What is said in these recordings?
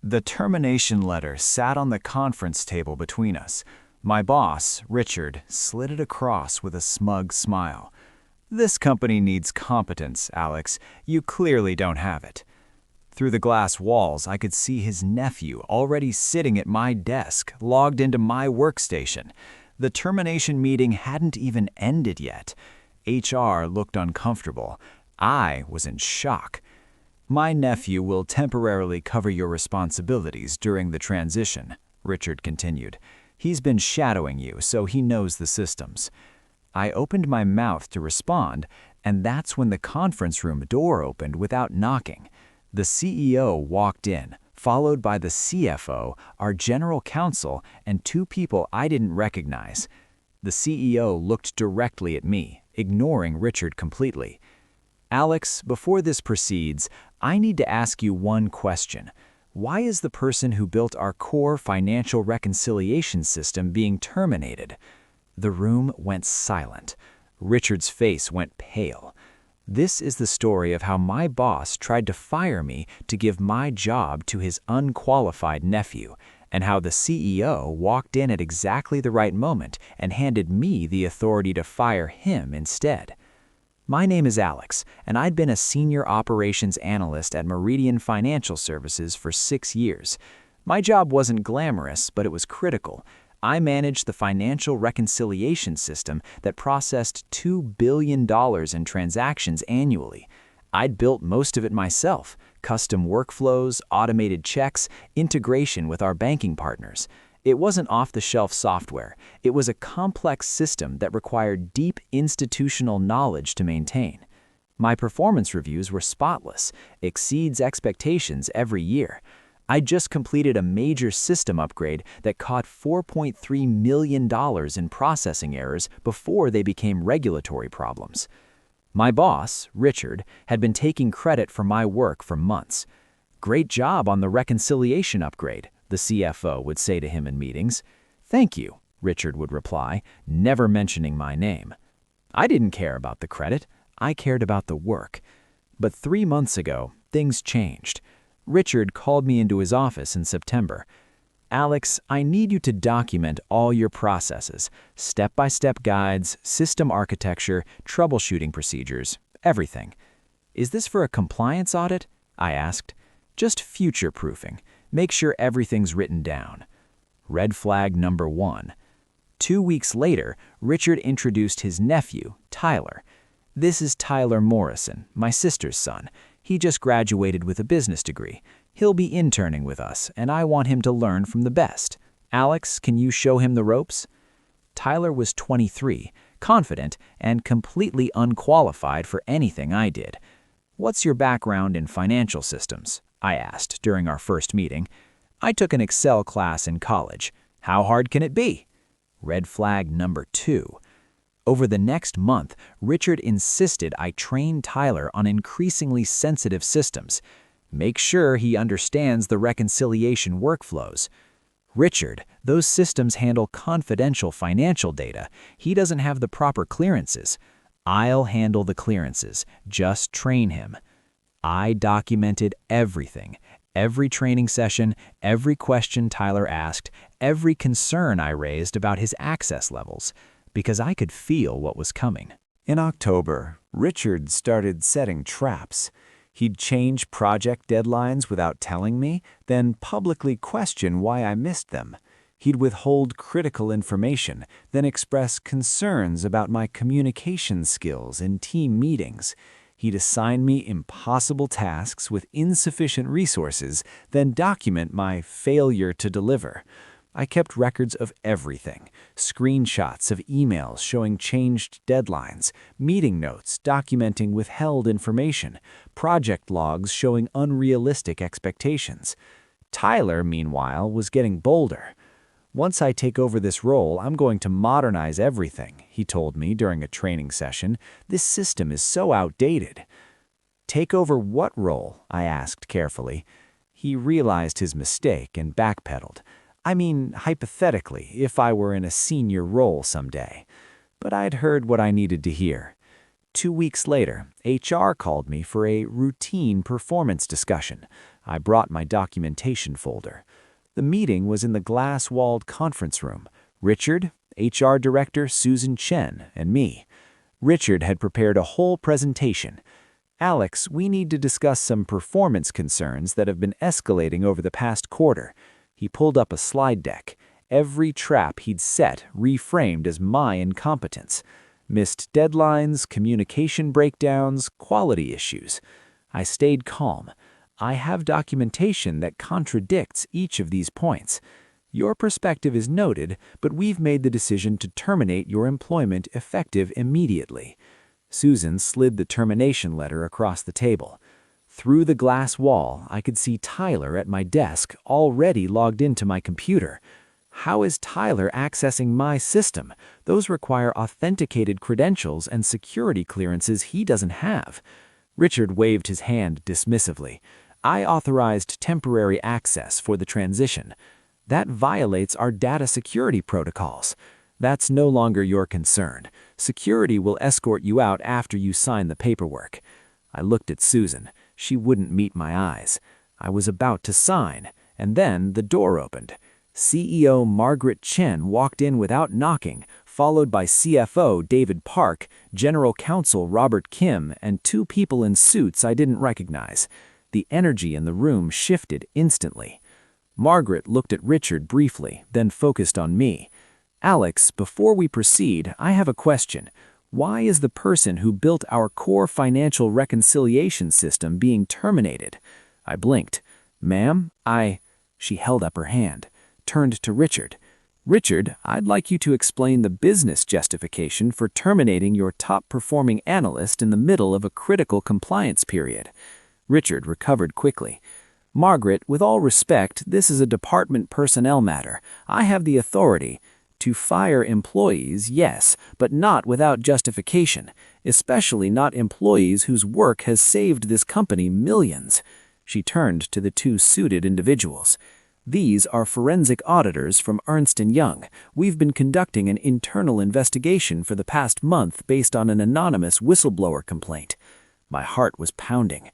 The termination letter sat on the conference table between us. My boss, Richard, slid it across with a smug smile. "This company needs competence, Alex. You clearly don't have it." Through the glass walls, I could see his nephew already sitting at my desk, logged into my workstation. The termination meeting hadn't even ended yet. HR looked uncomfortable. I was in shock. "My nephew will temporarily cover your responsibilities during the transition," Richard continued. "He's been shadowing you, so he knows the systems." I opened my mouth to respond, and that's when the conference room door opened without knocking. The CEO walked in, followed by the CFO, our general counsel, and two people I didn't recognize. The CEO looked directly at me, ignoring Richard completely. "Alex, before this proceeds, I need to ask you one question. Why is the person who built our core financial reconciliation system being terminated?" The room went silent. Richard's face went pale. This is the story of how my boss tried to fire me to give my job to his unqualified nephew, and how the CEO walked in at exactly the right moment and handed me the authority to fire him instead. My name is Alex, and I'd been a senior operations analyst at Meridian Financial Services for 6 years. My job wasn't glamorous, but it was critical. I managed the financial reconciliation system that processed $2 billion in transactions annually. I'd built most of it myself: custom workflows, automated checks, integration with our banking partners. It wasn't off-the-shelf software. It was a complex system that required deep institutional knowledge to maintain. My performance reviews were spotless, exceeds expectations every year. I just completed a major system upgrade that caught $4.3 million in processing errors before they became regulatory problems. My boss, Richard, had been taking credit for my work for months. "Great job on the reconciliation upgrade," the CFO would say to him in meetings. "Thank you," Richard would reply, never mentioning my name. I didn't care about the credit. I cared about the work. But 3 months ago, things changed. Richard called me into his office in September. "Alex, I need you to document all your processes, step-by-step guides, system architecture, troubleshooting procedures, everything." "Is this for a compliance audit?" I asked. "Just future-proofing. Make sure everything's written down." Red flag number 1. 2 weeks later, Richard introduced his nephew, Tyler. "This is Tyler Morrison, my sister's son. He just graduated with a business degree. He'll be interning with us, and I want him to learn from the best. Alex, can you show him the ropes?" Tyler was 23, confident, and completely unqualified for anything I did. "What's your background in financial systems?" I asked during our first meeting. "I took an Excel class in college. How hard can it be?" Red flag number 2. Over the next month, Richard insisted I train Tyler on increasingly sensitive systems. Make sure he understands the reconciliation workflows. "Richard, those systems handle confidential financial data. He doesn't have the proper clearances." "I'll handle the clearances. Just train him." I documented everything. Every training session, every question Tyler asked, every concern I raised about his access levels, because I could feel what was coming. In October, Richard started setting traps. He'd change project deadlines without telling me, then publicly question why I missed them. He'd withhold critical information, then express concerns about my communication skills in team meetings. He'd assign me impossible tasks with insufficient resources, then document my failure to deliver. I kept records of everything: screenshots of emails showing changed deadlines, meeting notes documenting withheld information, project logs showing unrealistic expectations. Tyler, meanwhile, was getting bolder. "Once I take over this role, I'm going to modernize everything," he told me during a training session. "This system is so outdated." "Take over what role?" I asked carefully. He realized his mistake and backpedaled. "I mean, hypothetically, if I were in a senior role someday." But I'd heard what I needed to hear. 2 weeks later, HR called me for a routine performance discussion. I brought my documentation folder. The meeting was in the glass-walled conference room. Richard, HR Director Susan Chen, and me. Richard had prepared a whole presentation. "Alex, we need to discuss some performance concerns that have been escalating over the past quarter." He pulled up a slide deck. Every trap he'd set reframed as my incompetence. Missed deadlines, communication breakdowns, quality issues. I stayed calm. "I have documentation that contradicts each of these points. Your perspective is noted, but we've made the decision to terminate your employment effective immediately." Susan slid the termination letter across the table. Through the glass wall, I could see Tyler at my desk, already logged into my computer. How is Tyler accessing my system? Those require authenticated credentials and security clearances he doesn't have. Richard waved his hand dismissively. "I authorized temporary access for the transition. That violates our data security protocols. That's no longer your concern. Security will escort you out after you sign the paperwork." I looked at Susan. She wouldn't meet my eyes. I was about to sign, and then the door opened. CEO Margaret Chen walked in without knocking, followed by CFO David Park, General Counsel Robert Kim, and 2 people in suits I didn't recognize. The energy in the room shifted instantly. Margaret looked at Richard briefly, then focused on me. "Alex, before we proceed, I have a question. Why is the person who built our core financial reconciliation system being terminated?" I blinked. "Ma'am, She held up her hand, turned to Richard. "Richard, I'd like you to explain the business justification for terminating your top-performing analyst in the middle of a critical compliance period." Richard recovered quickly. "Margaret, with all respect, this is a department personnel matter. I have the authority to fire employees, yes, but not without justification, especially not employees whose work has saved this company millions." She turned to the 2 suited individuals. "These are forensic auditors from Ernst & Young. We've been conducting an internal investigation for the past month based on an anonymous whistleblower complaint." My heart was pounding.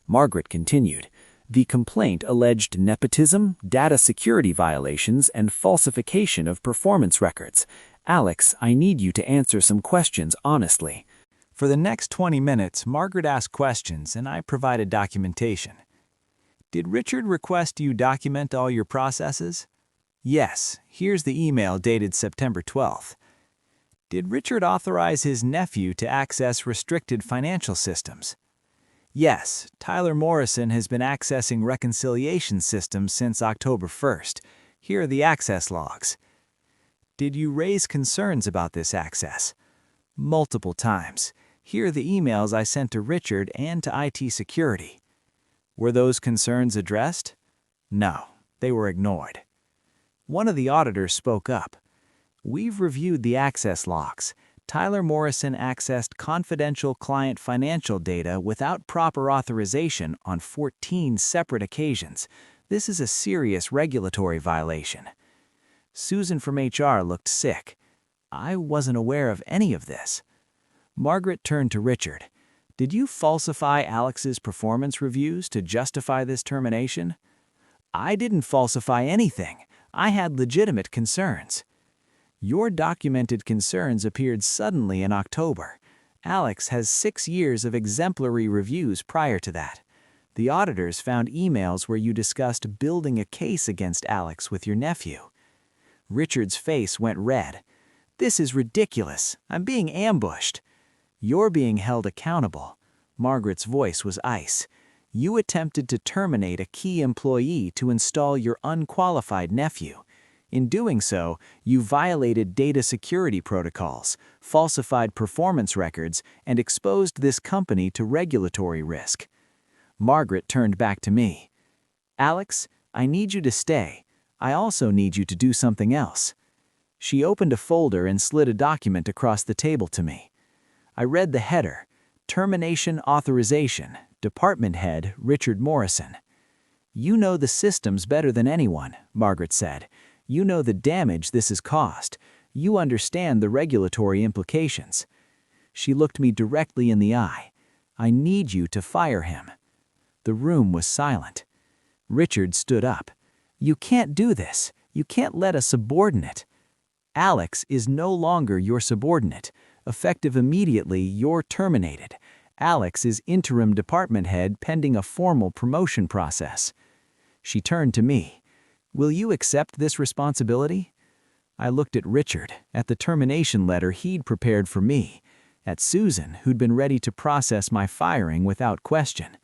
Margaret continued. "The complaint alleged nepotism, data security violations, and falsification of performance records. Alex, I need you to answer some questions honestly." For the next 20 minutes, Margaret asked questions and I provided documentation. "Did Richard request you document all your processes?" "Yes. Here's the email dated September 12th. "Did Richard authorize his nephew to access restricted financial systems?" "Yes, Tyler Morrison has been accessing reconciliation systems since October 1st. Here are the access logs." "Did you raise concerns about this access?" "Multiple times. Here are the emails I sent to Richard and to IT security." "Were those concerns addressed?" "No, they were ignored." One of the auditors spoke up. "We've reviewed the access logs. Tyler Morrison accessed confidential client financial data without proper authorization on 14 separate occasions. This is a serious regulatory violation." Susan from HR looked sick. "I wasn't aware of any of this." Margaret turned to Richard. "Did you falsify Alex's performance reviews to justify this termination?" "I didn't falsify anything. I had legitimate concerns." "Your documented concerns appeared suddenly in October. Alex has 6 years of exemplary reviews prior to that. The auditors found emails where you discussed building a case against Alex with your nephew." Richard's face went red. "This is ridiculous. I'm being ambushed." "You're being held accountable." Margaret's voice was ice. "You attempted to terminate a key employee to install your unqualified nephew. In doing so, you violated data security protocols, falsified performance records, and exposed this company to regulatory risk." Margaret turned back to me. "Alex, I need you to stay. I also need you to do something else." She opened a folder and slid a document across the table to me. I read the header, "Termination Authorization, Department Head Richard Morrison." "You know the systems better than anyone," Margaret said. "You know the damage this has caused. You understand the regulatory implications." She looked me directly in the eye. "I need you to fire him." The room was silent. Richard stood up. "You can't do this. You can't let a subordinate." "Alex is no longer your subordinate. Effective immediately, you're terminated. Alex is interim department head pending a formal promotion process." She turned to me. "Will you accept this responsibility?" I looked at Richard, at the termination letter he'd prepared for me, at Susan, who'd been ready to process my firing without question.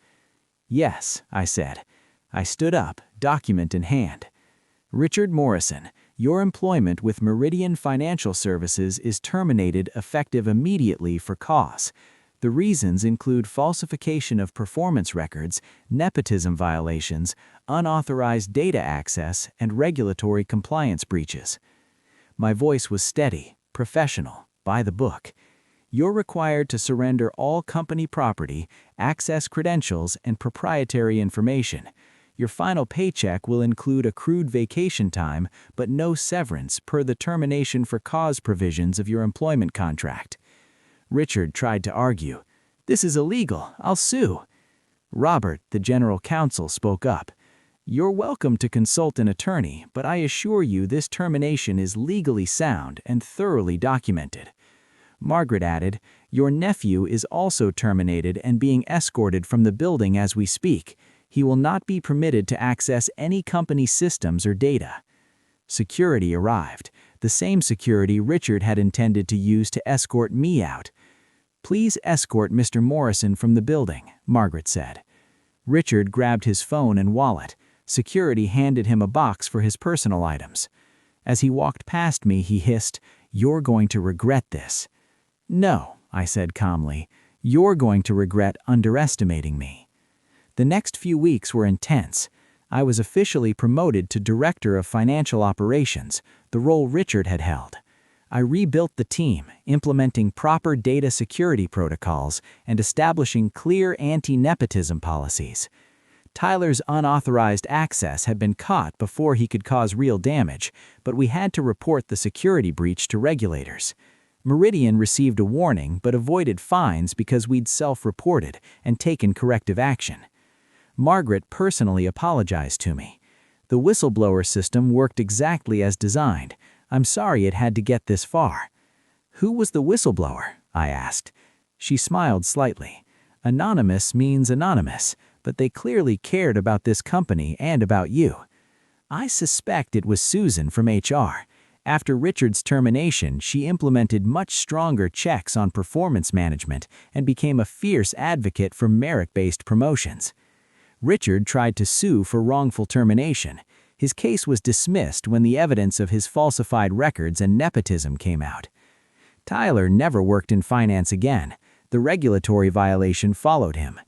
"Yes," I said. I stood up, document in hand. "Richard Morrison, your employment with Meridian Financial Services is terminated effective immediately for cause. The reasons include falsification of performance records, nepotism violations, unauthorized data access, and regulatory compliance breaches." My voice was steady, professional, by the book. "You're required to surrender all company property, access credentials, and proprietary information. Your final paycheck will include accrued vacation time, but no severance per the termination for cause provisions of your employment contract." Richard tried to argue. "This is illegal. I'll sue." Robert, the general counsel, spoke up. "You're welcome to consult an attorney, but I assure you this termination is legally sound and thoroughly documented." Margaret added, "Your nephew is also terminated and being escorted from the building as we speak. He will not be permitted to access any company systems or data." Security arrived, the same security Richard had intended to use to escort me out. "Please escort Mr. Morrison from the building," Margaret said. Richard grabbed his phone and wallet. Security handed him a box for his personal items. As he walked past me, he hissed, "You're going to regret this." "No," I said calmly, "you're going to regret underestimating me." The next few weeks were intense. I was officially promoted to Director of Financial Operations, the role Richard had held. I rebuilt the team, implementing proper data security protocols and establishing clear anti-nepotism policies. Tyler's unauthorized access had been caught before he could cause real damage, but we had to report the security breach to regulators. Meridian received a warning but avoided fines because we'd self-reported and taken corrective action. Margaret personally apologized to me. "The whistleblower system worked exactly as designed. I'm sorry it had to get this far." "Who was the whistleblower?" I asked. She smiled slightly. "Anonymous means anonymous, but they clearly cared about this company and about you. I suspect it was Susan from HR. After Richard's termination, she implemented much stronger checks on performance management and became a fierce advocate for merit-based promotions. Richard tried to sue for wrongful termination. His case was dismissed when the evidence of his falsified records and nepotism came out. Tyler never worked in finance again. The regulatory violation followed him.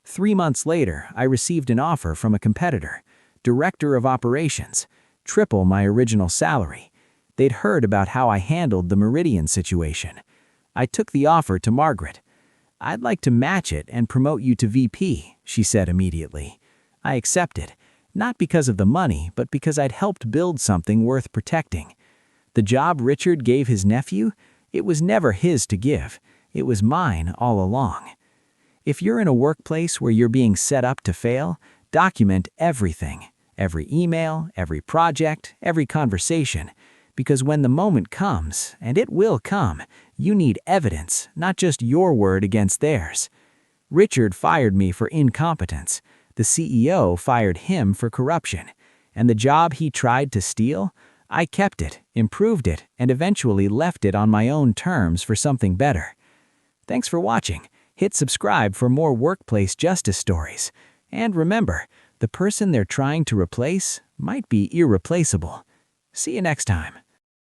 3 months later, I received an offer from a competitor, Director of Operations, triple my original salary. They'd heard about how I handled the Meridian situation. I took the offer to Margaret. "I'd like to match it and promote you to VP," she said immediately. I accepted, not because of the money, but because I'd helped build something worth protecting. The job Richard gave his nephew, it was never his to give. It was mine all along. If you're in a workplace where you're being set up to fail, document everything, every email, every project, every conversation, because when the moment comes, and it will come, you need evidence, not just your word against theirs. Richard fired me for incompetence. The CEO fired him for corruption. And the job he tried to steal, I kept it, improved it, and eventually left it on my own terms for something better. Thanks for watching. Hit subscribe for more workplace justice stories. And remember, the person they're trying to replace might be irreplaceable. See you next time.